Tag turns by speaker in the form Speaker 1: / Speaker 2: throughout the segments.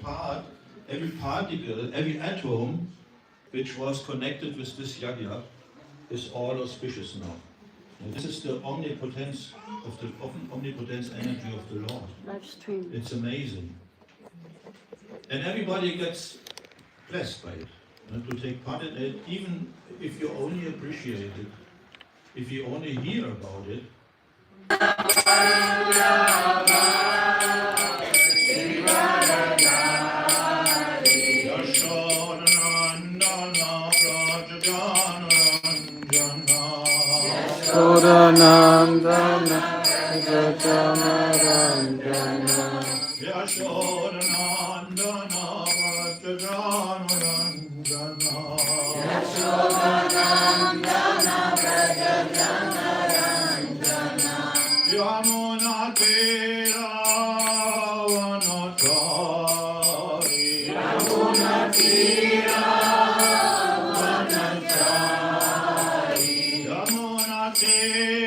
Speaker 1: part, every particle, every atom which was connected with this yagya is all auspicious now. And this is the omnipotence of the omnipotence energy of the Lord.
Speaker 2: Live stream.
Speaker 1: It's amazing. And everybody gets blessed by it. And to take part in it, even if you only appreciate it, if you only hear about it.
Speaker 3: Yashodanandana Rajajanarandana
Speaker 1: Yashodanandana Rajajanarandana
Speaker 3: Yashodanandana Rajajanarandana
Speaker 1: Yamunatira Vanachari
Speaker 3: Yamunatira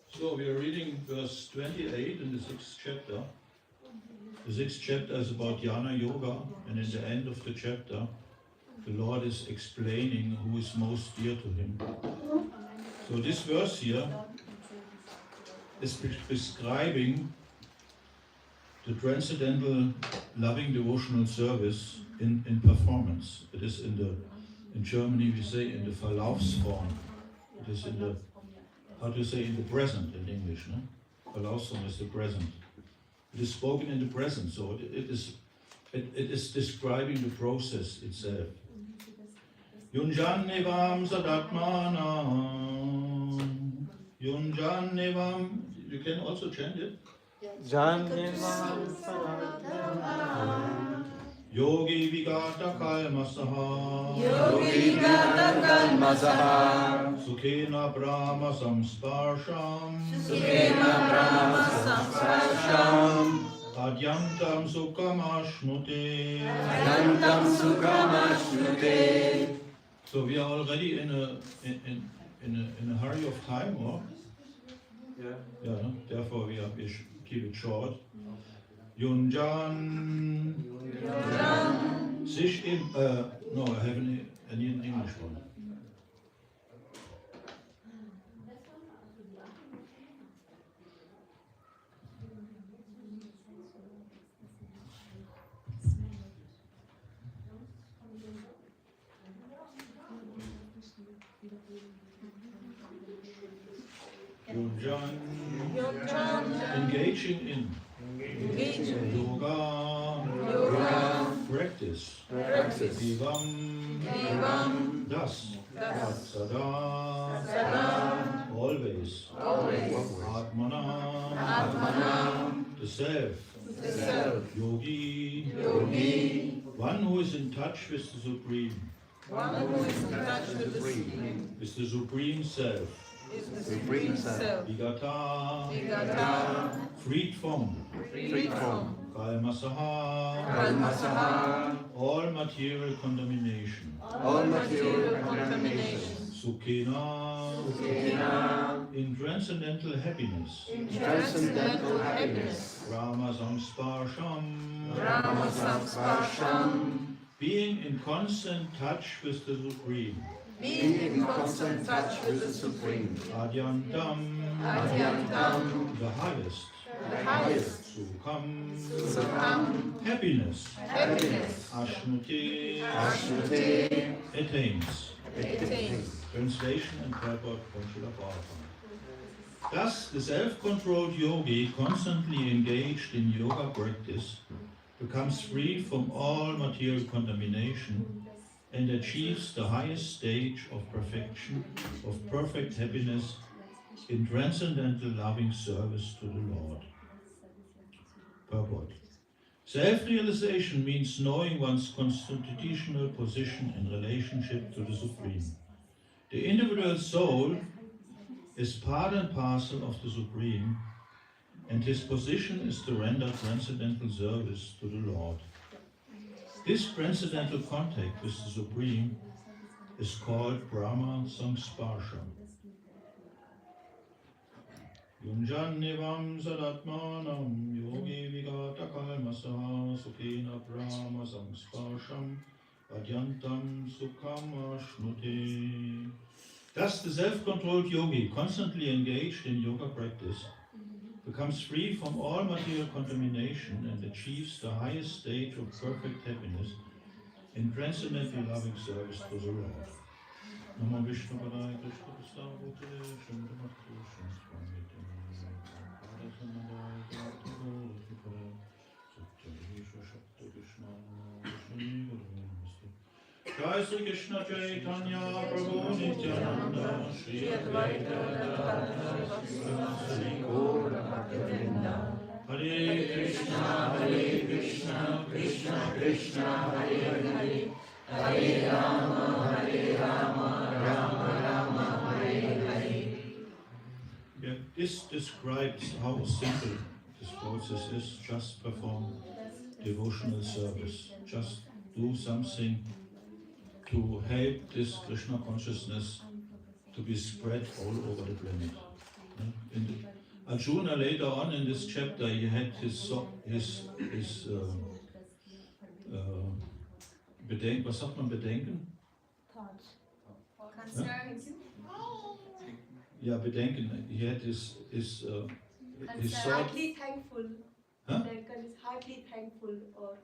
Speaker 1: So we are reading verse 28 in the 6th chapter. The 6th chapter is about Jnana Yoga, and in the end of the chapter, the Lord is explaining who is most dear to him. So this verse here is describing the transcendental loving devotional service in performance. It is in Germany we say in the Verlaufsform. It is in the, how to say, in the present in English, no? Verlaufsform is the present. It is spoken in the present, so it is describing the process itself. Yunjanevam sadatmanam. Yunjanevam, you can also chant it.
Speaker 3: Janevam Sadatmanam
Speaker 1: Yogi Vigata Kalmasaha
Speaker 3: Yogi Gata Kalmasaha
Speaker 1: Sukhena Brahma Samsparsham
Speaker 3: Sukhena Brahma Samsparsham
Speaker 1: Adyantam Sukhamashnute.
Speaker 3: Yantam Sukhamashnute.
Speaker 1: So we are already in a hurry of time, or? Yeah, no? Therefore we keep it short. Yunjan. Sich im, no, I have an English one. Yunjan. Engaging in yoga practice. Vivam das. Sada. Always. Atmana. The self. Yogi. One who is in touch with the Supreme. With the Supreme Self. Vigata. Freed from. Kalmasaha. All material contamination. Sukhena. In transcendental happiness. Rama Samsparsham. Being in constant touch with the Supreme. Adyantam. The highest. Sukham. Happiness. Ashnute. Attains. Translation and purport from Srila Prabhupada. Thus, the self-controlled yogi, constantly engaged in yoga practice, becomes free from all material contamination and achieves the highest stage of perfection, of perfect happiness in transcendental loving service to the Lord. Purport. Self-realization means knowing one's constitutional position in relationship to the Supreme. The individual soul is part and parcel of the Supreme, and his position is to render transcendental service to the Lord. This transcendental contact with the Supreme is called Brahma Samsparsha. Yunjannivam sadatmanam yogi vigata kalmasa sukhena Brahma Samsparsham adyantam sukham ashnute. Thus, the self-controlled yogi, constantly engaged in yoga practice, becomes free from all material contamination and achieves the highest stage of perfect happiness in transcendental loving service to the Lord. Namo Vishnu Padaya Krishna Prasthavute Shantamatu Shansvamite Parasamadaya Jatagore Satyavishwa Shakti Krishna Vishnu Namaste. Jai Sri Krishna Chaitanya Prabhu Nityananda Shri Advaita Gadadhara Sri Gaura Bhaktivinoda Hare Krishna, Krishna Krishna, Hare Hare, Hare Rama, Rama Rama, Hare Hare. Yeah, this describes how simple this process is. Just perform devotional service. Just do something to help this Krishna consciousness to be spread all over the planet. Arjuna later on in this chapter, he had his Bedenken, was sagt man Bedenken?
Speaker 2: Concerns.
Speaker 1: Yeah, Bedenken. He had his thought.
Speaker 2: Heartily thankful.
Speaker 1: Huh?
Speaker 2: Bedenken is heartily thankful or.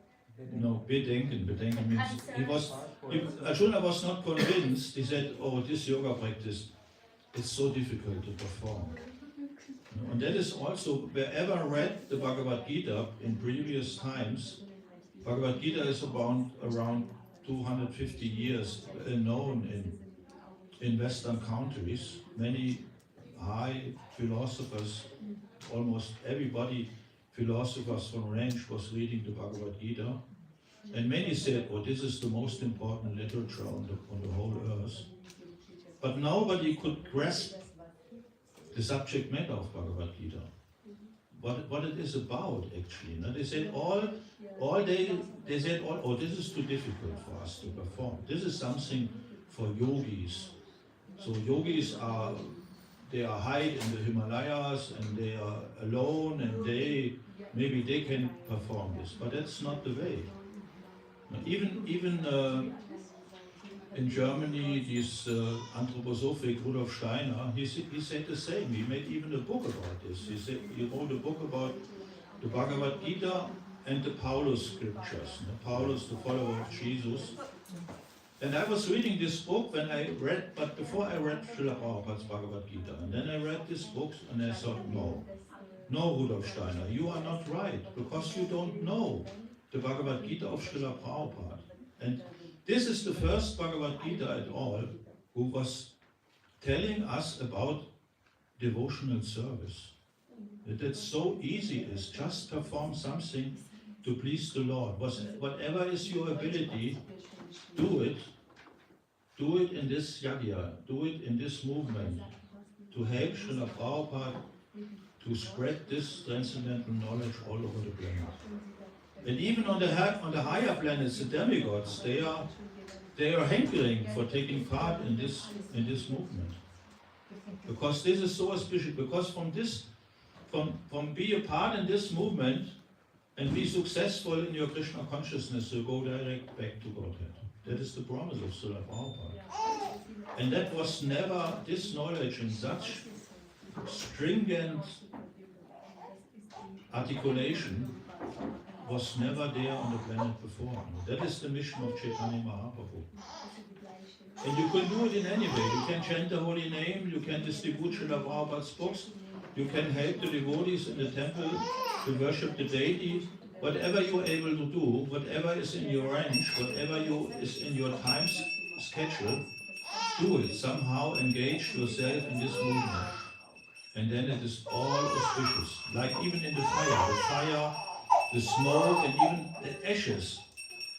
Speaker 1: No, Bedenken. Bedenken means Arjuna was not convinced. He said, "Oh, this yoga practice, it's so difficult to perform." And that is also, wherever read the Bhagavad Gita in previous times, Bhagavad Gita is around 250 years known in Western countries. Many high philosophers, almost everybody, philosophers from range was reading the Bhagavad Gita. And many said, oh, this is the most important literature on the whole earth. But nobody could grasp the subject matter of Bhagavad Gita. what it is about actually. No? They said they said oh, this is too difficult for us to perform. This is something for yogis. So yogis they are hide in the Himalayas and they are alone and maybe they can perform this, but that's not the way. No, even in Germany, this anthroposophic Rudolf Steiner, he said the same. He made even a book about this. He wrote a book about the Bhagavad Gita and the Paulus scriptures. Paulus, the follower of Jesus. And I was reading this book but before I read Srila Prabhupada's Bhagavad Gita. And then I read this book and I thought, no, Rudolf Steiner, you are not right, because you don't know the Bhagavad Gita of Srila Prabhupada. And this is the first Bhagavad Gita at all who was telling us about devotional service. That it's so easy is just perform something to please the Lord. Whatever is your ability, do it. Do it in this yagya, do it in this movement, to help Srila Prabhupada to spread this transcendental knowledge all over the planet. And even on the higher planets, the demigods, they are hankering for taking part in this movement, because this is so auspicious. Because from be a part in this movement and be successful in your Krishna consciousness, you go direct back to Godhead. That is the promise of Srila Prabhupada. And that was never, this knowledge in such stringent articulation was never there on the planet before. That is the mission of Chaitanya Mahaprabhu. And you can do it in any way. You can chant the holy name, you can distribute Srila Prabhupada's books, you can help the devotees in the temple to worship the deity. Whatever you are able to do, whatever is in your range, whatever is in your time schedule, do it. Somehow engage yourself in this movement. And then it is all auspicious. Like even in the fire, the smoke, and even the ashes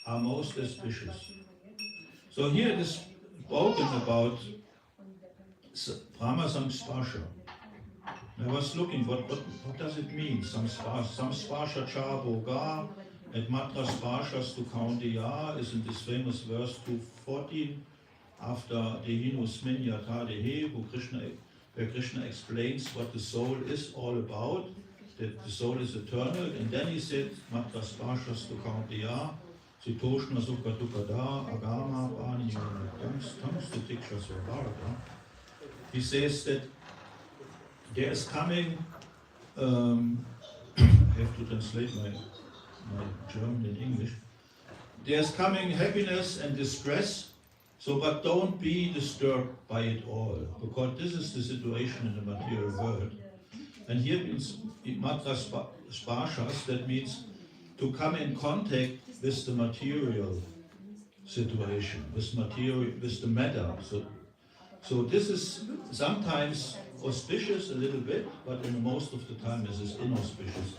Speaker 1: are most auspicious. So here it is spoken about Brahma Samsparsha. I was looking, what does it mean? Samsparsha cha boga, et matra sparshas tu kaundiya is in this famous verse 214, after Dehinu Sminyata Dehe, where Krishna explains what the soul is all about, that the soul is eternal, and then he said, matra sparshas tu kaundiya, sitoshna sukha tukada, agama pani tams tiksha svabharata. He says that there is coming, I have to translate my German in English. There is coming happiness and distress, but don't be disturbed by it all, because this is the situation in the material world. And here means matra sparshas, that means to come in contact with the material situation, with the matter. So this is sometimes auspicious a little bit, but in most of the time this is inauspicious.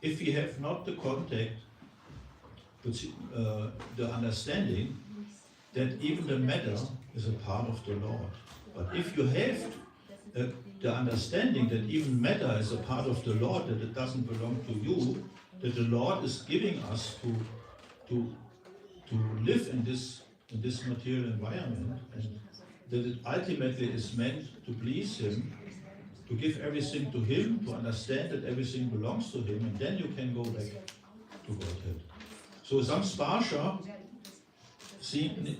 Speaker 1: If we have not the contact, the understanding that even the matter is a part of the Lord. But if you have the understanding that even matter is a part of the Lord, that it doesn't belong to you, that the Lord is giving us to live in this material environment, and that it ultimately is meant to please Him, to give everything to Him, to understand that everything belongs to Him, and then you can go back to Godhead. So Samsparsha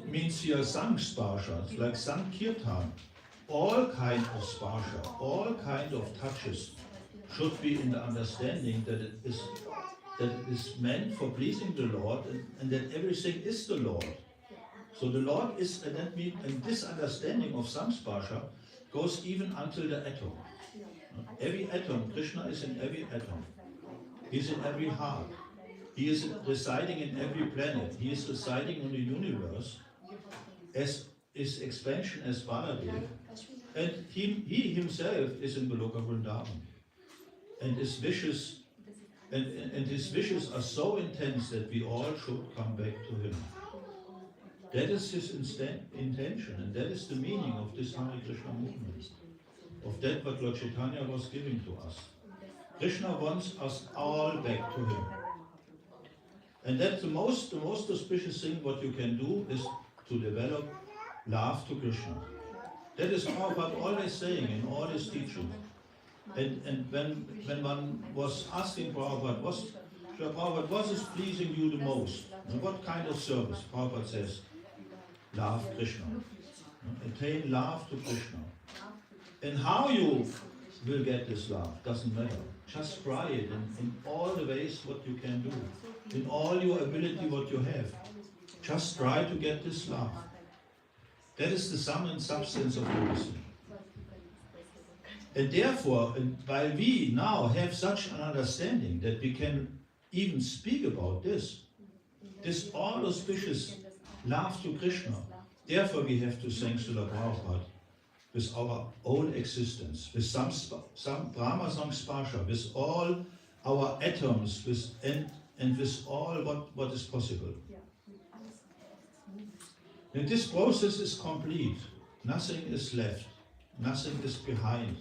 Speaker 1: means here Sangsparsha, like Sankirtan. All kind of sparsha, all kind of touches should be in the understanding that it is meant for pleasing the Lord, and that everything is the Lord. So the Lord is, and that means, and this understanding of Samsparsha goes even until the atom. Every atom, Krishna is in every atom. He is in every heart. He is residing in every planet. He is residing in the universe as his expansion as Baladev. And he himself is in Goloka Vrindavan. And his wishes are so intense that we all should come back to him. That is his intention, and that is the meaning of this Hare Krishna movement, of that what Lord Chaitanya was giving to us. Krishna wants us all back to him. And that's the most auspicious thing what you can do is to develop love to Krishna. That is Prabhupada always saying in all his teachings. And when one was asking Prabhupada, what is pleasing you the most? And what kind of service? Prabhupada says, love Krishna. Attain love to Krishna. And how you will get this love doesn't matter. Just try it in all the ways what you can do. In all your ability what you have. Just try to get this love. That is the sum and substance of everything. And therefore, while we now have such an understanding that we can even speak about this all auspicious love to Krishna, therefore we have to thank Srila Prabhupada with our own existence, with some Brahma Sparsha, with all our atoms, and with all what is possible. And this process is complete. Nothing is left. Nothing is behind.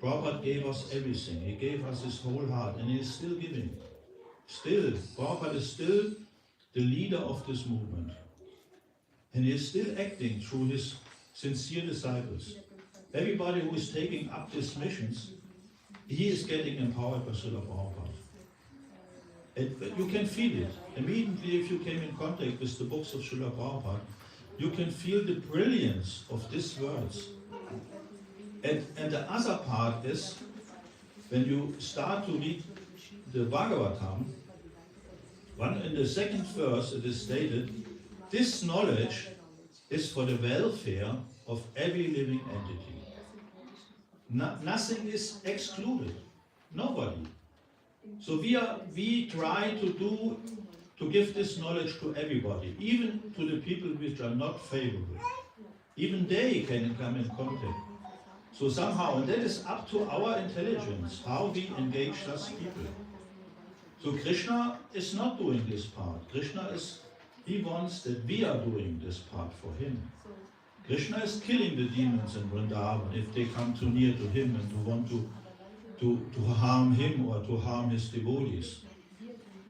Speaker 1: Prabhupada gave us everything. He gave us his whole heart, and he is still giving. Still, Prabhupada is still the leader of this movement. And he is still acting through his sincere disciples. Everybody who is taking up these missions, he is getting empowered by Srila Prabhupada. And you can feel it. Immediately if you came in contact with the books of Srila Prabhupada, you can feel the brilliance of these words. And the other part is, when you start to read the Bhagavatam, in the second verse it is stated, this knowledge is for the welfare of every living entity. Nothing is excluded. Nobody. So we try to give this knowledge to everybody, even to the people which are not favorable. Even they can come in contact. So somehow, and that is up to our intelligence, how we engage such people. So Krishna is not doing this part. He wants that we are doing this part for him. Krishna is killing the demons in Vrindavan if they come too near to him and to want to harm him or to harm his devotees.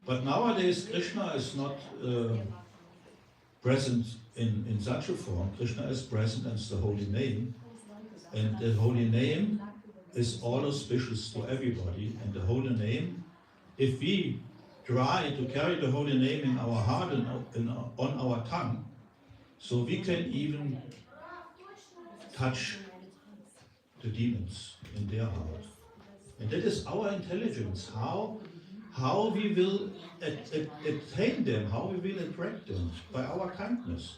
Speaker 1: But nowadays Krishna is not present in such a form. Krishna is present as the holy name. And the holy name is all auspicious to everybody. And the holy name, if we try to carry the holy name in our heart and on our tongue, so we can even touch the demons in their heart. And that is our intelligence, how we will attain them, how we will attract them, by our kindness.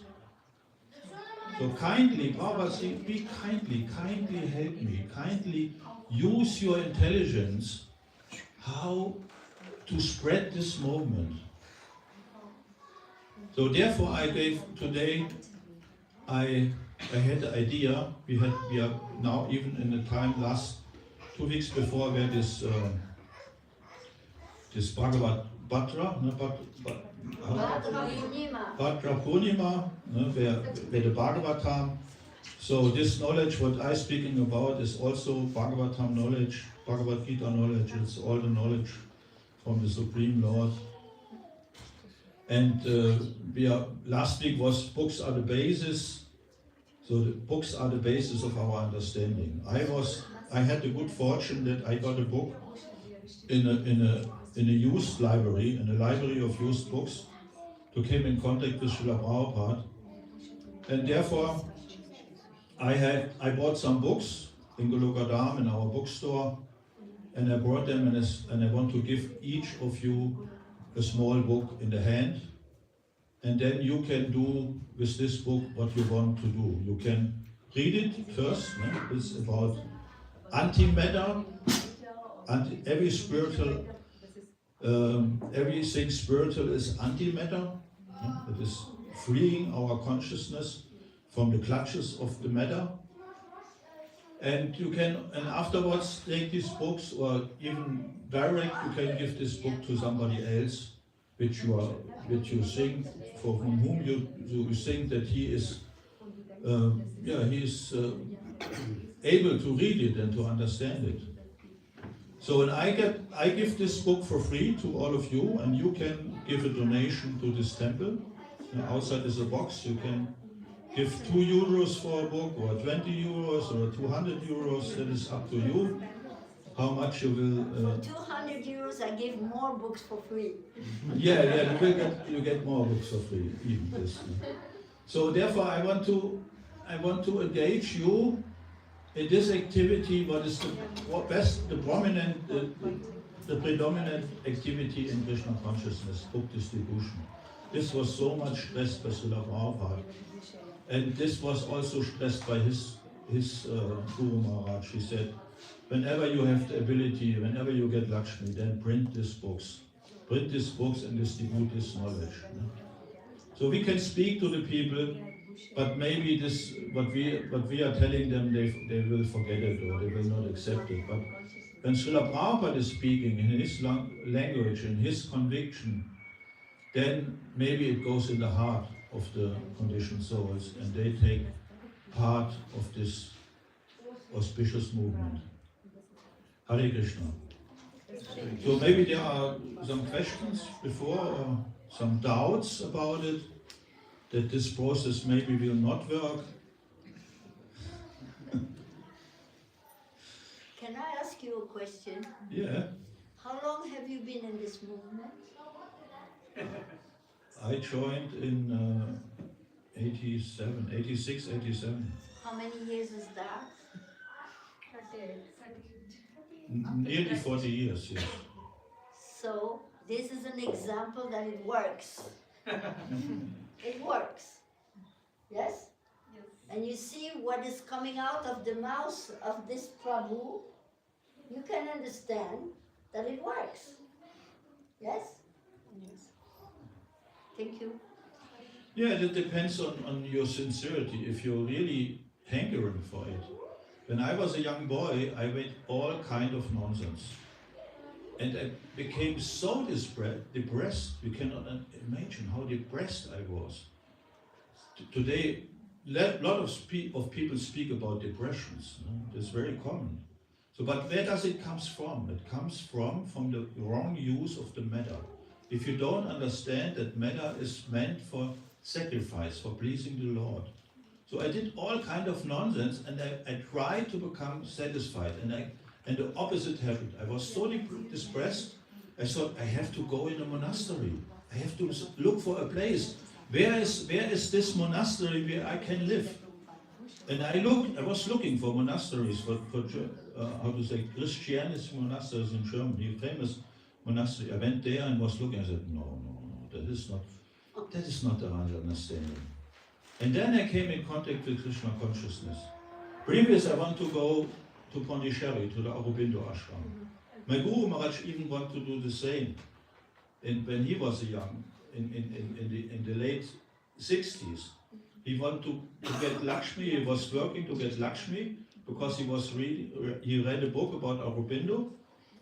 Speaker 1: So kindly, Prabhupada, be kindly help me, kindly use your intelligence, how to spread this movement. So therefore I gave today, I had the idea, we are now even in the time last 2 weeks before where this Bhagavad Bhadra, Bhadra Purnima, where the Bhagavatam. So this knowledge, what I'm speaking about, is also Bhagavatam knowledge, Bhagavad Gita knowledge. It's all the knowledge from the Supreme Lord. And last week was books are the basis. So the books are the basis of our understanding. I had the good fortune that I got a book in a used library, in a library of used books, to come in contact with Srila Prabhupada. And therefore, I bought some books in Golokadam in our bookstore, and I brought them, and I want to give each of you a small book in the hand, and then you can do with this book what you want to do. You can read it first. It's about antimatter, and everything spiritual is antimatter. It is freeing our consciousness from the clutches of the matter. And you can, and afterwards, take these books, or even direct, you can give this book to somebody else, which you think, for whom you think that he is, able to read it and to understand it. So when I give this book for free to all of you, and you can give a donation to this temple. Outside is a box. You can give 2 euros for a book, or 20 euros, or 200 euros. That is up to you. How much you will?
Speaker 4: For 200 euros, I give more books for free.
Speaker 1: Yeah, you get more books for free. Even this. So therefore, I want to engage you in this activity. What is the predominant activity in Krishna consciousness, book distribution. This was so much stressed by Srila Prabhupada, and this was also stressed by his Guru Maharaj. He said, whenever you have the ability, whenever you get Lakshmi, then print these books and distribute this knowledge. So we can speak to the people, but maybe this what we are telling them, they will forget it or they will not accept it. But when Srila Prabhupada is speaking in his language, in his conviction, then maybe it goes in the heart of the conditioned souls, and they take part of this auspicious movement. Hare Krishna. So maybe there are some questions before, or some doubts about it, that this process maybe will not work.
Speaker 4: Can I ask you a question?
Speaker 1: Yeah,
Speaker 4: How long have you been in this movement?
Speaker 1: I joined in 86, 87.
Speaker 4: How many years is that?
Speaker 1: Nearly 40 years, yes.
Speaker 4: So, this is an example that it works. It works. Yes? And you see what is coming out of the mouth of this Prabhu, you can understand that it works. Yes? Thank you.
Speaker 1: Yeah, that depends on your sincerity, if you're really hankering for it. When I was a young boy, I made all kind of nonsense. And I became so depressed, you cannot imagine how depressed I was. Today, a lot of people speak about depressions. It's very common. So, but where does it come from? It comes from the wrong use of the matter. If you don't understand that matter is meant for sacrifice, for pleasing the Lord. So I did all kind of nonsense, and I tried to become satisfied, and the opposite happened. I was so depressed, I thought I have to go in a monastery. I have to look for a place. Where is this monastery where I can live? And I was looking for monasteries, for Christianist monasteries in Germany, famous monastery. I went there and was looking. I said, no, that is not the right understanding. And then I came in contact with Krishna consciousness. Previous, I want to go to Pondicherry, to the Aurobindo ashram. My Guru Maharaj even wanted to do the same. And when he was young, in the late 60s, he wanted to get Lakshmi. He was working to get Lakshmi because he read a book about Aurobindo,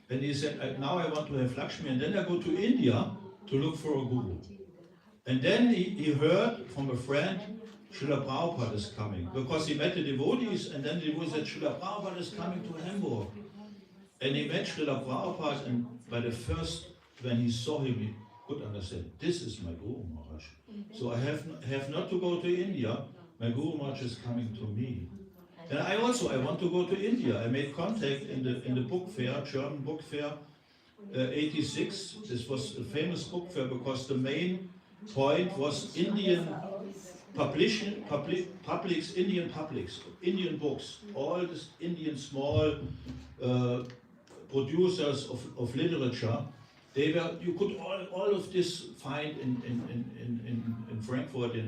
Speaker 1: and he said, now I want to have Lakshmi, and then I go to India to look for a guru. And then he heard from a friend, Srila Prabhupada is coming, because he met the devotees, and then the devotee said, Srila Prabhupada is coming to Hamburg. And he met Srila Prabhupada, and by the first, when he saw him, he could understand, this is my Guru Maharaj. So I have not to go to India, my Guru Maharaj is coming to me. And I want to go to India. I made contact in the book fair, German book fair, 86. This was a famous book fair because the main point was Indian Indian books, all these Indian small producers of literature. You could all of this find in Frankfurt in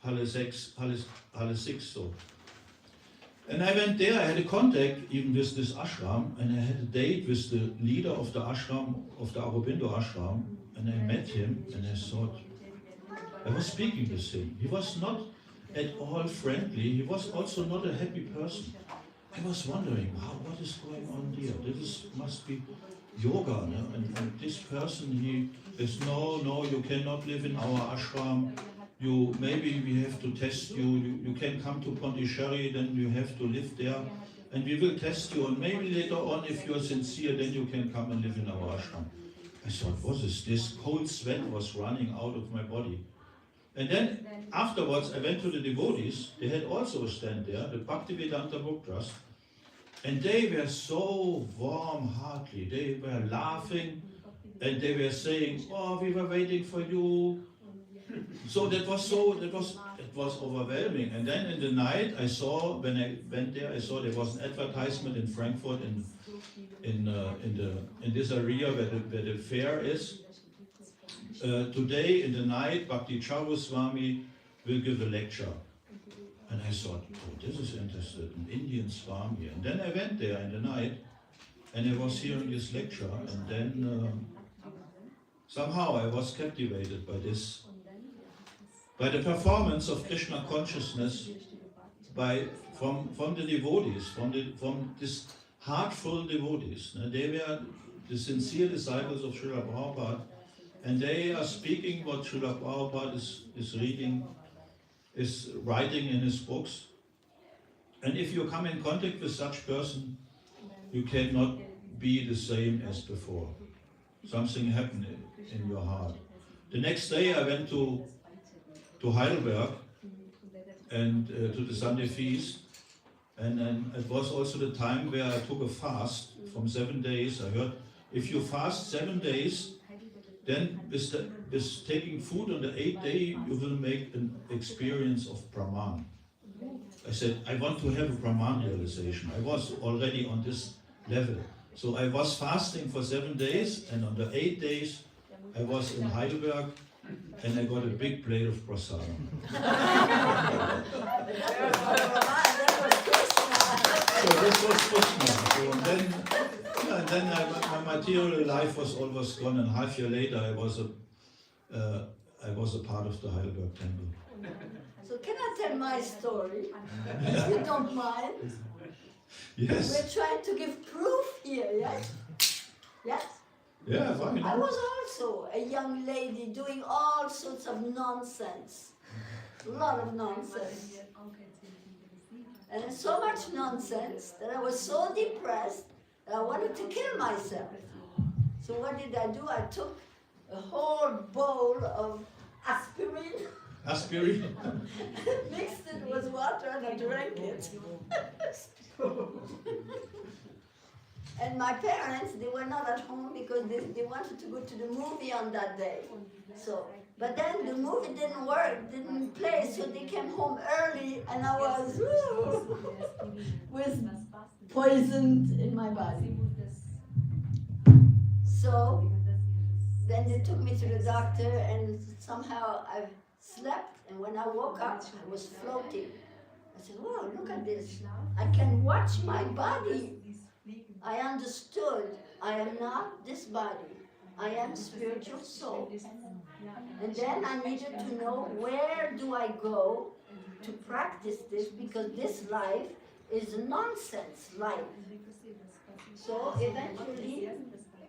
Speaker 1: Halle 6. So. And I went there, I had a contact even with this ashram, and I had a date with the leader of the ashram, of the Aurobindo ashram, and I met him, and I thought, I was speaking with him. He was not at all friendly, he was also not a happy person. I was wondering, what is going on here? This must be yoga, no? And this person, he says, no, you cannot live in our ashram. Maybe we have to test you. You can come to Pondicherry, then you have to live there. and we will test you, and maybe later on, if you are sincere, then you can come and live in our ashram. I thought, what is this? Cold sweat was running out of my body. And then afterwards, I went to the devotees. They had also a stand there, the Bhaktivedanta Book Trust. And they were so warm-hearted. They were laughing and they were saying, oh, we were waiting for you. So it was overwhelming. And then in the night, I saw, when I went there, I saw there was an advertisement in Frankfurt in this area where the fair is. Today in the night, Bhakti Charu Swami will give a lecture. And I thought, oh, this is interesting, an Indian Swami. And then I went there in the night, and I was hearing this lecture, and then somehow I was captivated by this, by the performance of Krishna consciousness, from the devotees, from this heartful devotees. They were the sincere disciples of Srila Prabhupada, and they are speaking what Srila Prabhupada is writing in his books. And if you come in contact with such person, you cannot be the same as before. Something happened in your heart. The next day I went to Heidelberg and to the Sunday feast, and then it was also the time where I took a fast from 7 days. I heard, if you fast 7 days, then with taking food on the 8th day, you will make an experience of Brahman. I said, I want to have a Brahman realization. I was already on this level. So I was fasting for 7 days, and on the 8 days, I was in Heidelberg, and I got a big plate of prasadam. So this was Krishna. So then my material life was almost gone, and half year later I was a part of the Heidelberg temple.
Speaker 4: So can I tell my story? If you don't mind.
Speaker 1: Yes.
Speaker 4: We're trying to give proof here, yes? Yes?
Speaker 1: Yeah, why
Speaker 4: I
Speaker 1: not?
Speaker 4: was also a young lady doing all sorts of nonsense. A lot of nonsense. And so much nonsense that I was so depressed that I wanted to kill myself. So what did I do? I took a whole bowl of aspirin,
Speaker 1: Aspirin?
Speaker 4: mixed it with water, and I drank it. And my parents, they were not at home because they wanted to go to the movie on that day. So, but then the movie didn't work, didn't play, so they came home early, and I was with poisoned in my body. So then they took me to the doctor, and somehow I slept, and when I woke up, I was floating. I said, "Wow, look at this! I can watch my body." I understood I am not this body. I am spiritual soul. And then I needed to know, where do I go to practice this, because this life is a nonsense life. So eventually,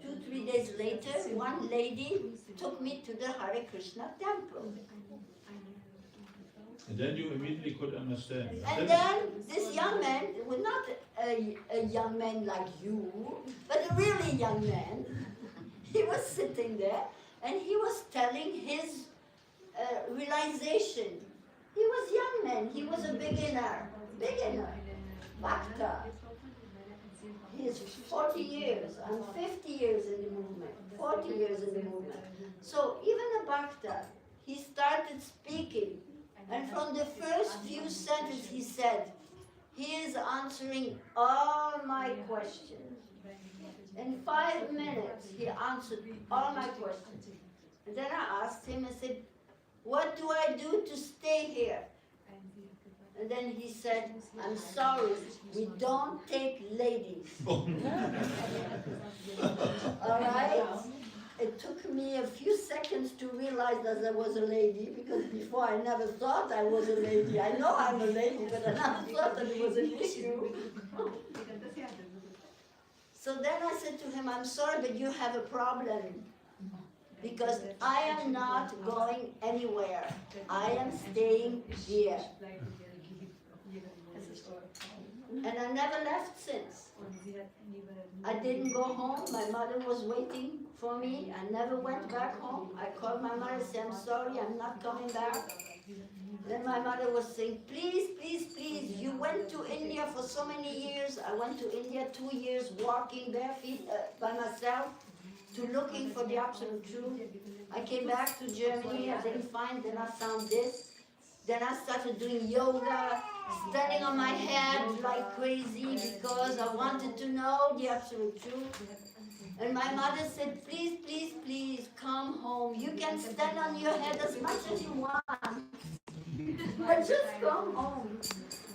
Speaker 4: 2-3 days later, one lady took me to the Hare Krishna temple.
Speaker 1: And then you immediately could understand.
Speaker 4: And then this young man, was not a young man like you, but a really young man, he was sitting there and he was telling his realization. He was young man, he was a beginner, Bhakta. He is 40 years, I'm 50 years in the movement, 40 years in the movement. So even a Bhakta, he started speaking. And from the first few sentences he said, he is answering all my questions. In 5 minutes, he answered all my questions. And then I asked him, I said, what do I do to stay here? And then he said, I'm sorry, we don't take ladies. All right? It took me a few seconds to realize that I was a lady, because before I never thought I was a lady. I know I'm a lady, but I never thought that it was an issue. So then I said to him, I'm sorry, but you have a problem, because I am not going anywhere. I am staying here. And I never left since. I didn't go home. My mother was waiting for me. I never went back home. I called my mother and said, I'm sorry, I'm not coming back. Then my mother was saying, please, please, please, you went to India for so many years. I went to India 2 years walking barefoot by myself to looking for the absolute truth. I came back to Germany, I didn't find, then I found this. Then I started doing yoga, standing on my head like crazy because I wanted to know the absolute truth. And my mother said, please, please, please, come home. You can stand on your head as much as you want. But just come home.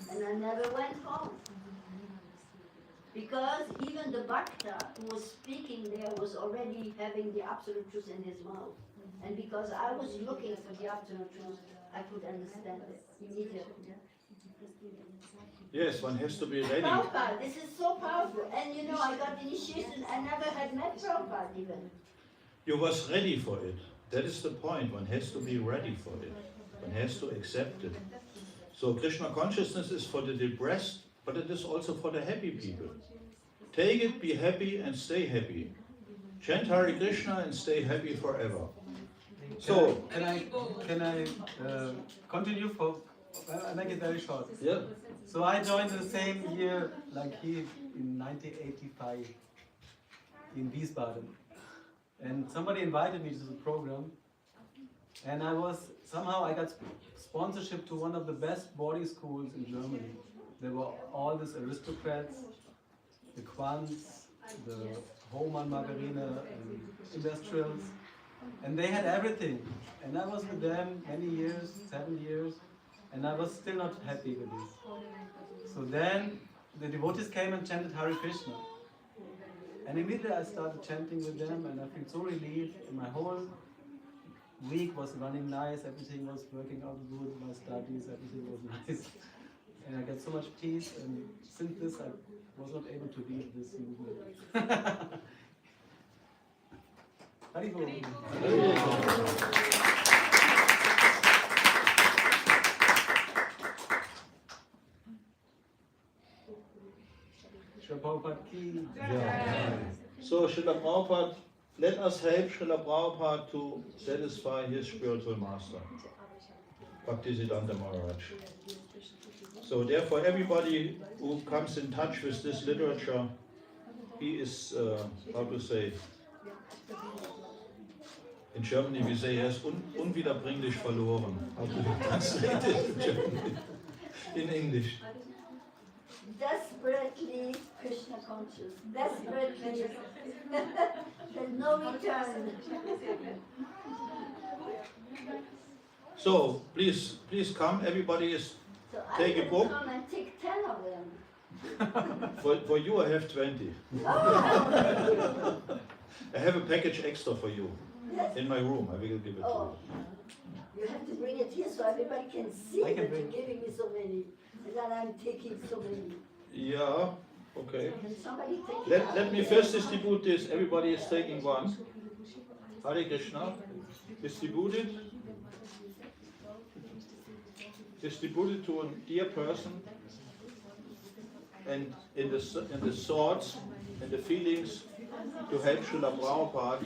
Speaker 4: And I never went home. Because even the Bhakta who was speaking there was already having the absolute truth in his mouth. And because I was looking for the absolute truth, I could understand it immediately.
Speaker 1: Yes, one has to be ready.
Speaker 4: Prabhupada, this is so powerful. And you know, I got initiation, I never had met Prabhupada even.
Speaker 1: You was ready for it. That is the point. One has to be ready for it. One has to accept it. So Krishna consciousness is for the depressed, but it is also for the happy people. Take it, be happy, and stay happy. Chant Hare Krishna and stay happy forever. So,
Speaker 3: can I continue for? I make it very short.
Speaker 1: yeah.
Speaker 3: So I joined the same year like he in 1985 in Wiesbaden, and somebody invited me to the program, and I got sponsorship to one of the best boarding schools in Germany. There were all these aristocrats, the Quants, the Hohmann Margarine, and industrials. And they had everything. And I was with them many years, 7 years, and I was still not happy with this. So then the devotees came and chanted Hare Krishna. And immediately I started chanting with them, and I feel so relieved. And my whole week was running nice, everything was working out good, my studies, everything was nice. And I got so much peace, and since this I was not able to leave this movement. Haribol. Srila Prabhupada ki.
Speaker 1: So Srila Prabhupada, let us help Srila Prabhupada to satisfy his spiritual master, Bhaktisiddhanta Maharaj. So therefore everybody who comes in touch with this literature, he is, how to say, in Germany we say he is unwiederbringlich verloren. How do you translate it in German? In English?
Speaker 4: Desperately Krishna conscious. Desperately. There's no return.
Speaker 1: So please come. Everybody is
Speaker 4: So
Speaker 1: take a
Speaker 4: I
Speaker 1: book.
Speaker 4: can come and take 10 of them.
Speaker 1: For you I have 20.
Speaker 4: Oh,
Speaker 1: I have a package extra for you
Speaker 4: yes.
Speaker 1: in my room. I will give it to
Speaker 4: Oh, you have to bring it here so everybody can see
Speaker 3: I can
Speaker 4: that you're
Speaker 3: bring-
Speaker 4: giving me so many. And that I'm taking so many.
Speaker 1: you. Yeah, okay.
Speaker 4: Can somebody take it?
Speaker 1: Let me first distribute this. Everybody is taking one. Hare Krishna. Distribute it. Distribute it to a dear person. And in the thoughts and the feelings to help Srila Prabhupada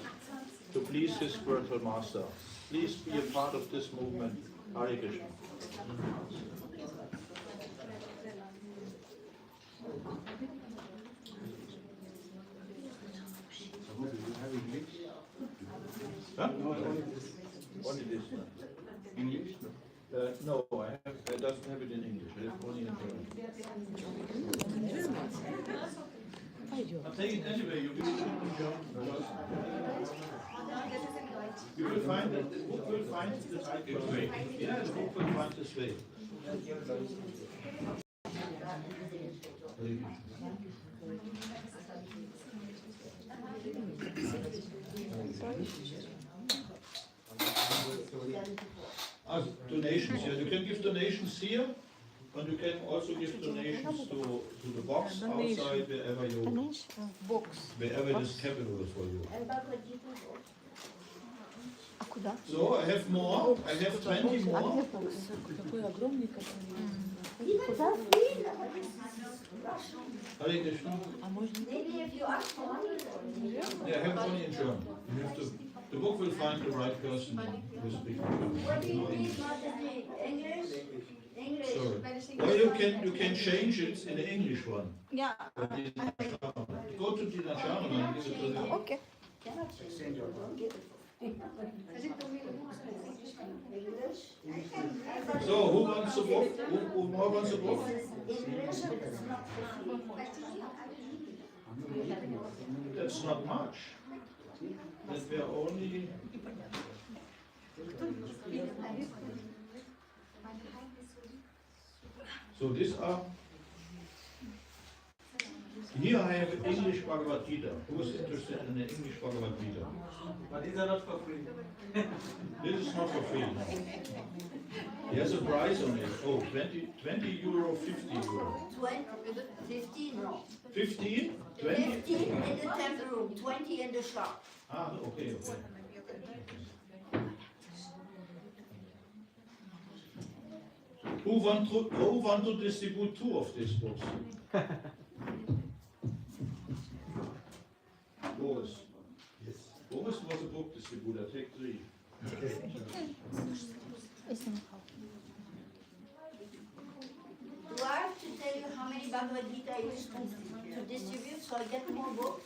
Speaker 1: to please his spiritual master. Please be a part of this movement. Hare Krishna. Huh? Only this. English? No, I doesn't have it in English. I have only in German. I'll take it anyway. You will in German. You will find it. The book will find the right way. Yeah, the book will find this way. Donations here. You can give donations here, and you can also give donations to the box outside wherever you, wherever it is capital for you.
Speaker 4: And Bhagavad Gita.
Speaker 1: So I have more. I have 20 more. Hare Krishna.
Speaker 4: Maybe if you ask for money.
Speaker 1: Yeah, I have only in German. You have to. The book will find the right person who speaks.
Speaker 4: What do you need, Mataji? English? English.
Speaker 1: Sorry. Or you can change it in the English one.
Speaker 5: Yeah.
Speaker 1: Go to Dinacharana and give it to them.
Speaker 5: Okay.
Speaker 4: English?
Speaker 1: So who wants a book? Who more wants a book?
Speaker 4: English, but it's not
Speaker 1: That's not much. That we are only. So these are. Here I have English Bhagavad Gita. Who is interested in the English Bhagavad Gita?
Speaker 3: But these are not for free.
Speaker 1: This is not for free. There's a price on it. Oh, 20 euro, 50 euro.
Speaker 4: 15, no.
Speaker 1: 15? 20?
Speaker 4: 15 in the temple room, 20 in the shop.
Speaker 1: Ah, okay. Who want to distribute 2 of these books? Boris.
Speaker 6: Yes.
Speaker 1: Boris was a book distributor. Take 3.
Speaker 4: Do I have to tell you how many Bhagavad Gita I used to distribute so I get more books?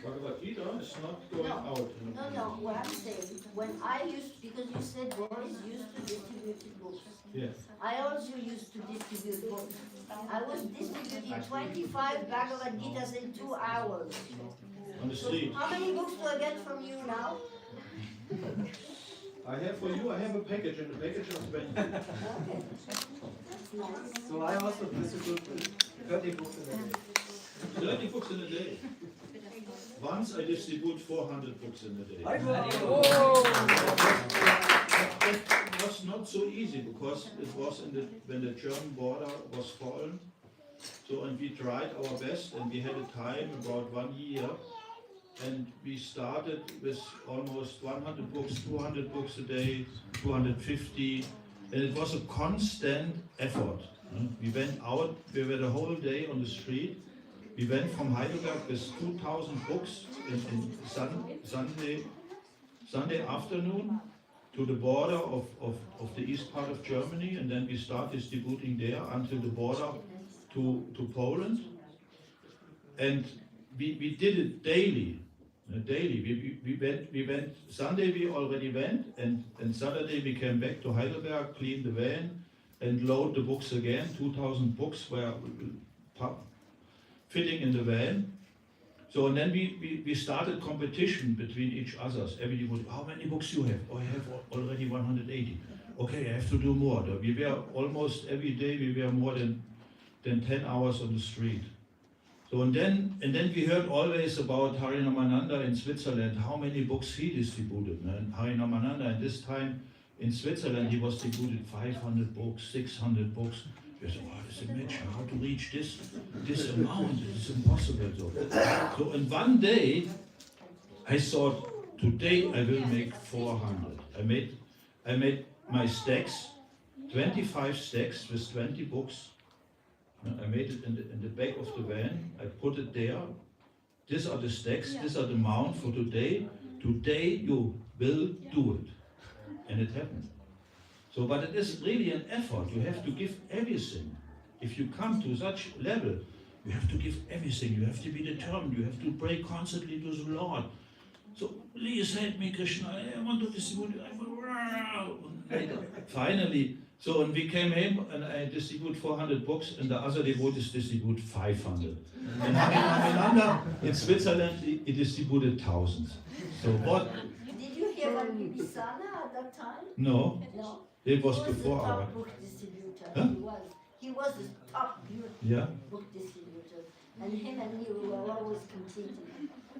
Speaker 1: Bhagavad Gita is not going out.
Speaker 4: No, what I'm saying, when I used, because you said Boris used to distribute books.
Speaker 1: Yeah.
Speaker 4: I also used to distribute books. I was distributing 25 Bhagavad Gitas in 2 hours.
Speaker 1: On the
Speaker 4: So
Speaker 1: street.
Speaker 4: how many books do I get from you now?
Speaker 1: I have for you, I have a package and a package of 20.
Speaker 4: Okay. That's nice.
Speaker 3: So I also distribute 30 books in a day.
Speaker 1: 30 books in a day. Once I distribute 400 books in a day. That was not so easy because it was when the German border was fallen. So, and we tried our best and we had a time about 1 year and we started with almost 100 books, 200 books a day, 250, and it was a constant effort. We went out, we were the whole day on the street. We went from Heidelberg with 2,000 books in Sunday afternoon to the border of the east part of Germany, and then we start distributing there until the border to Poland. And we did it daily. We went Sunday we already went, and Saturday we came back to Heidelberg, cleaned the van, and load the books again. 2,000 books were fitting in the van. So and then we started competition between each others. Everybody would, how many books you have? Oh, I have already 180. Okay, I have to do more. We were almost every day we were more than 10 hours on the street. So and then we heard always about Harinamananda in Switzerland, how many books he distributed. And Harinamananda at this time in Switzerland he was distributed 500 books, 600 books. We said, oh, this imagine how to reach this amount, it's impossible. So and one day I thought, today I will make 400. I made my stacks, 25 stacks with 20 books. I made it in the back of the van. I put it there. These are the stacks. These are the amount for today. Today you will do it, and it happened. So, but it is really an effort. You have to give everything. If you come to such level, you have to give everything. You have to be determined. You have to pray constantly to the Lord. So please help me, Krishna. I want to distribute. Finally. So, and we came home and I distribute 400 books and the other devotees distribute 500. And Harinamanda in Switzerland, he distributed thousands. So what?
Speaker 4: Did you hear about Bibisana at that time?
Speaker 1: No,
Speaker 4: No.
Speaker 1: it was
Speaker 4: He was
Speaker 1: before
Speaker 4: the
Speaker 1: our.
Speaker 4: top book distributor.
Speaker 1: Huh?
Speaker 4: He was the top
Speaker 1: Yeah.
Speaker 4: book distributor. And him and me we were always competing.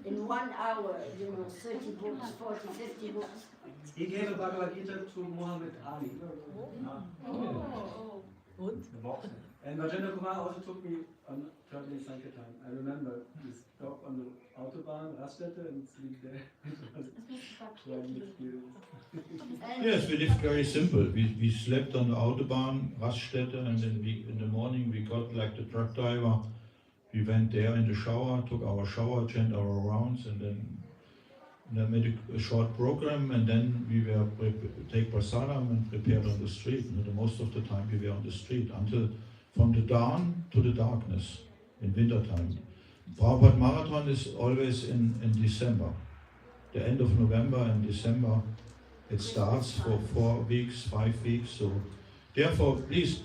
Speaker 4: In 1 hour, 30 books, 40, 50 books.
Speaker 3: He gave a Bhagavad Gita to Muhammad Ali. And Vajendra Kumar also took me on traveling Sankirtan. I remember we stop on the Autobahn, Raststätte, and sleep there. It was quite an experience.
Speaker 1: Yes, we lived very simple. We slept on the Autobahn, Raststätte, and then in the morning we got like the truck driver. We went there in the shower, took our shower, changed our rounds, and then made a short program, and then we were take prasadam and prepared on the street. And the most of the time we were on the street until from the dawn to the darkness in winter time. Prabhupada Marathon is always in December. The end of November and December it starts for 4 weeks, 5 weeks. So therefore please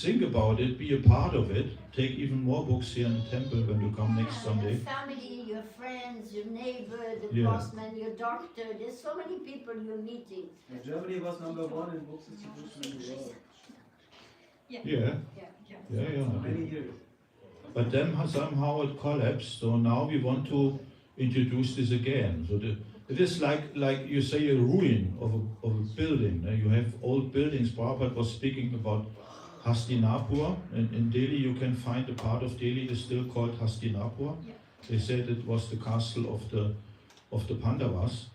Speaker 1: think about it, be a part of it. Take even more books here in the temple when you come next Sunday.
Speaker 4: Your family, your friends, your neighbor, the
Speaker 1: Yeah.
Speaker 4: postman, your doctor. There's so many people you're meeting.
Speaker 3: And Germany was #1 in books distribution in the world
Speaker 1: Yeah.
Speaker 3: for many years.
Speaker 1: But then somehow it collapsed, so now we want to introduce this again. So it is like you say a ruin of a building. You have old buildings. Prabhupada was speaking about Hastinapur. In Delhi you can find a part of Delhi is still called Hastinapur. They said it was the castle of the Pandavas.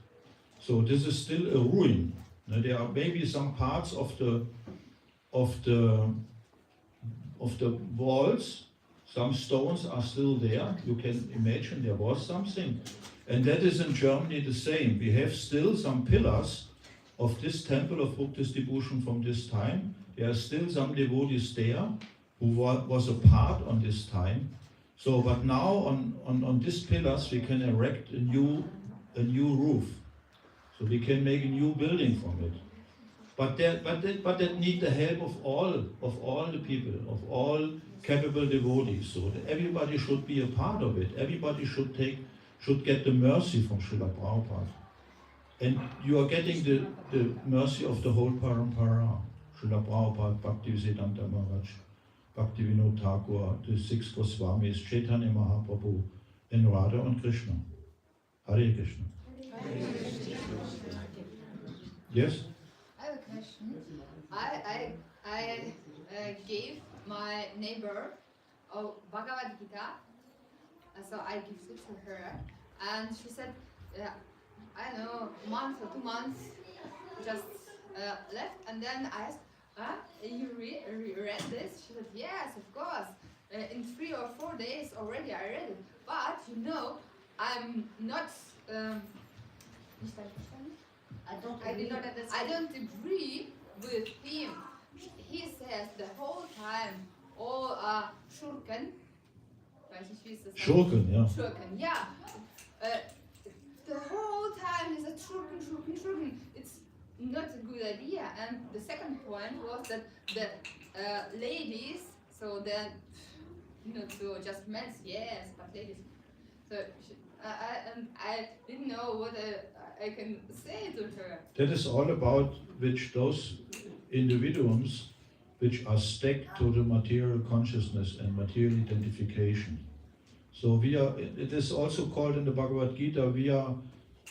Speaker 1: So this is still a ruin. There are maybe some parts of the walls. Some stones are still there. You can imagine there was something. And that is in Germany the same. We have still some pillars of this temple of book distribution from this time. There are still some devotees there who was a part on this time. So, but now on these pillars we can erect a new roof. So we can make a new building from it. But that need the help of all the people, of all capable devotees. So that everybody should be a part of it. Everybody should get the mercy from Srila Prabhupada. And you are getting the mercy of the whole parampara. Srila Prabhupada, Bhaktivedanta Maharaj, Bhaktivinoda Thakur, the 6 Goswamis, Chaitanya Mahaprabhu, and Radha and Krishna. Hare Krishna. Yes?
Speaker 5: I have a question. I gave my neighbor a Bhagavad Gita, so I gifted to her, and she said, I don't know, a month or 2 months just left, and then I asked, you read this? She said, yes, of course. In 3 or 4 days already I read it, but you know, I'm not. I don't agree with him. He says the whole time all are Schurken.
Speaker 1: Schurken, yeah.
Speaker 5: Schurken, yeah. The whole time he said Schurken. It's not a good idea. And the second point was that the ladies, so then, so just men, yes, but ladies. So I didn't know what I can say to her.
Speaker 1: That is all about those individuals which are stuck to the material consciousness and material identification. So it is also called in the Bhagavad Gita, we are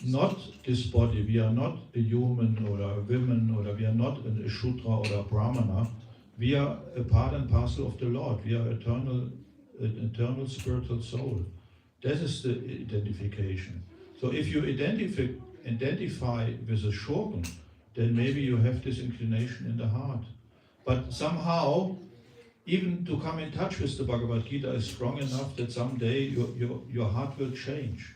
Speaker 1: not this body, we are not a human or a woman, or we are not a Shudra or a Brahmana. We are a part and parcel of the Lord. We are an eternal spiritual soul. That is the identification. So if you identify with a Shogun, then maybe you have this inclination in the heart. But somehow, even to come in touch with the Bhagavad Gita is strong enough that someday your heart will change.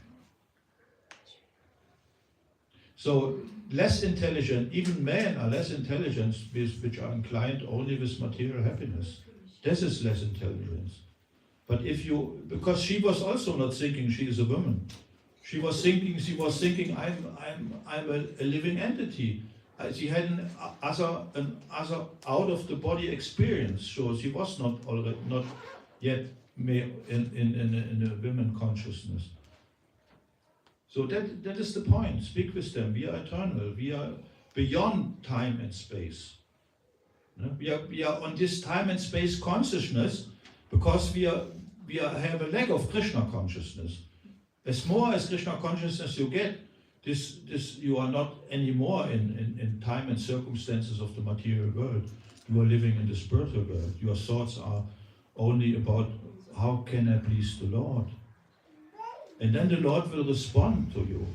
Speaker 1: So less intelligent, even men are less intelligent, which are inclined only with material happiness. This is less intelligence. But because she was also not thinking she is a woman. She was thinking I'm a living entity. She had an other out of the body experience. So she was not yet in a women consciousness. So that is the point. Speak with them. We are eternal. We are beyond time and space. We are on this time and space consciousness because we have a lack of Krishna consciousness. As more as Krishna consciousness you get, this you are not anymore in time and circumstances of the material world. You are living in the spiritual world. Your thoughts are only about how can I please the Lord. And then the Lord will respond to you.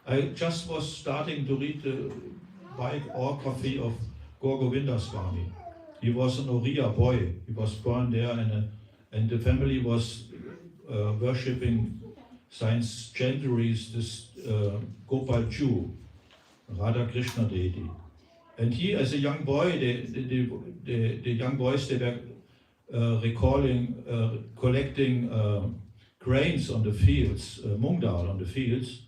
Speaker 1: I just was starting to read the biography of Gaur Govinda Swami. He was an Oriya boy. He was born there, and the family was worshipping since centuries this Gopal Jew, Radha Krishna deity. And he, as a young boy, the young boys, they were collecting grains on the fields, mung dal on the fields.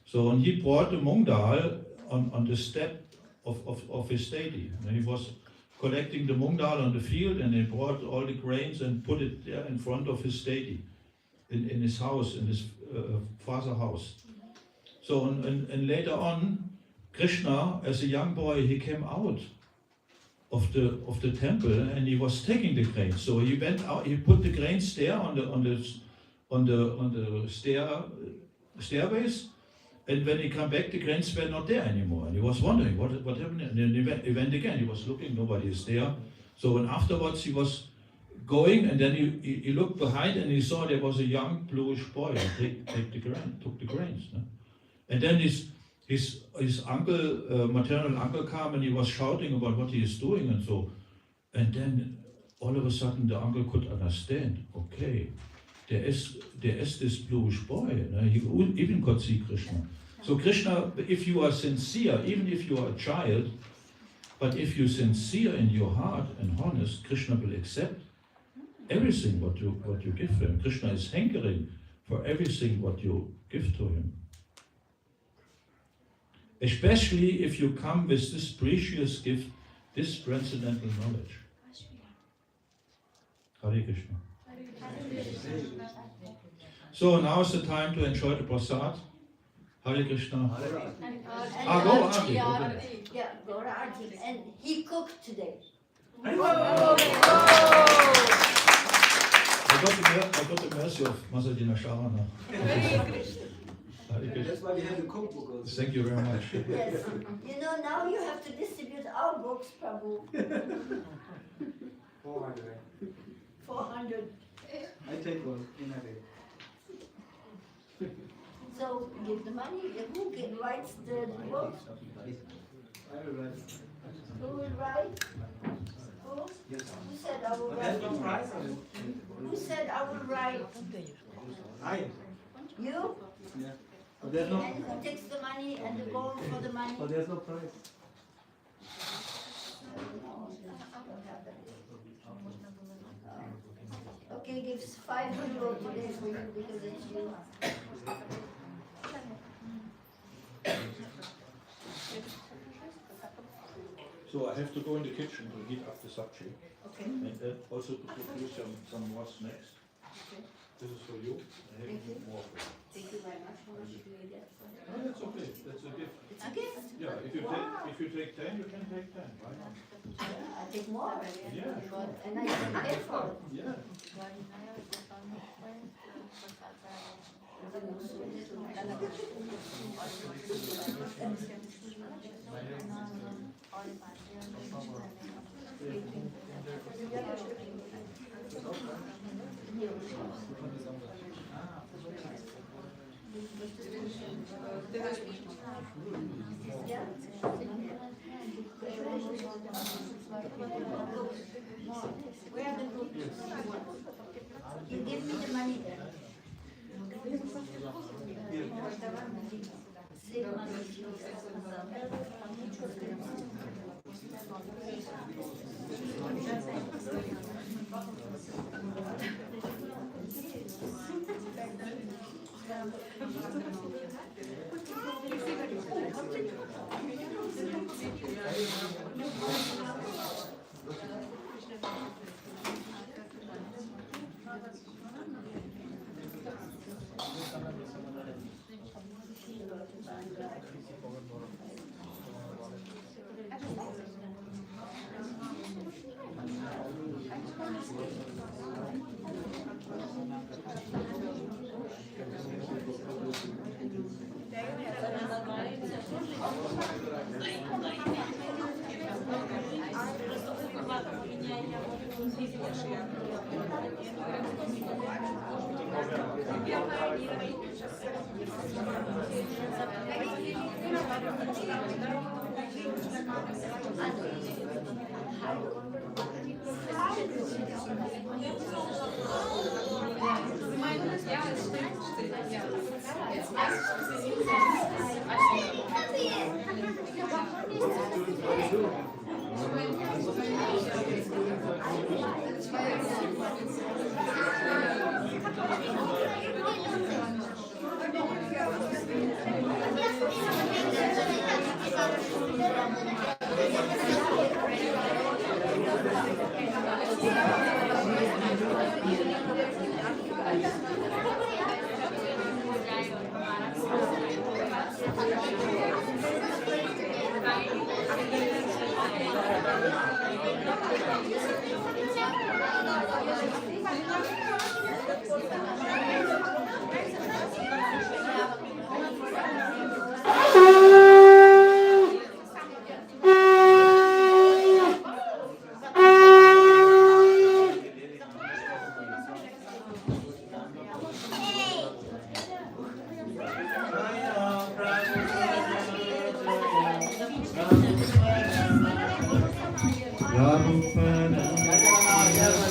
Speaker 1: So and he brought the mung dal on the step of his deity. And he was collecting the mung dal on the field, and he brought all the grains and put it there in front of his deity, in his house, in his father's house. So and later on, Krishna, as a young boy, he came out of the temple and he was taking the grains. So he went out. He put the grains there on the stairways. And when he came back, the grains were not there anymore. And he was wondering what happened. And then he went again. He was looking. Nobody is there. So and afterwards he was going, and then he looked behind and he saw there was a young bluish boy who took the grains. No? And then his uncle, maternal uncle, came and he was shouting about what he is doing and so. And then all of a sudden the uncle could understand. Okay, there is this bluish boy. He even could see Krishna. So Krishna, if you are sincere, even if you are a child, but if you're sincere in your heart and honest, Krishna will accept everything what you give to him. Krishna is hankering for everything what you give to him. Especially if you come with this precious gift, this transcendental knowledge. Hare Krishna. So now is the time to enjoy the prasad. Hare Krishna. Go Aarti.
Speaker 4: Yeah, go to Aarti. And he cooked today.
Speaker 1: I got the mercy of Masadina Sharana.
Speaker 3: That's why we have the cookbook also.
Speaker 1: Thank you very much.
Speaker 4: Yes. You know, now you have to distribute our books, Prabhu.
Speaker 3: 400.
Speaker 4: 400.
Speaker 3: I take one in a day.
Speaker 4: So give the money. Who writes the book?
Speaker 3: I will write.
Speaker 4: Who will write? Who? Who said I will
Speaker 3: But there's
Speaker 4: write?
Speaker 3: no price on it.
Speaker 4: Who said I will write?
Speaker 3: I.
Speaker 4: You?
Speaker 3: Yeah. But there's no.
Speaker 4: And who takes the money and the gold for the money?
Speaker 3: But there's no price.
Speaker 4: Okay, gives 5 euro today for you because it's you.
Speaker 1: So I have to go in the kitchen to heat up the sabji.
Speaker 4: Okay.
Speaker 1: And also to produce some more snacks.
Speaker 4: Okay.
Speaker 1: This is for you. I have
Speaker 4: Thank you.
Speaker 1: more for you.
Speaker 4: Thank you very much. How much do you get for that?
Speaker 1: No, that's okay. That's a gift.
Speaker 4: It's a gift.
Speaker 1: Yeah, if you take 10, you can take 10. Why not?
Speaker 4: Yeah, I take more.
Speaker 1: Yeah, sure.
Speaker 4: And I can pay for it.
Speaker 1: Yeah.
Speaker 4: Where are the books? You give me the money then. Save money.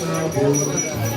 Speaker 1: Prabhupada,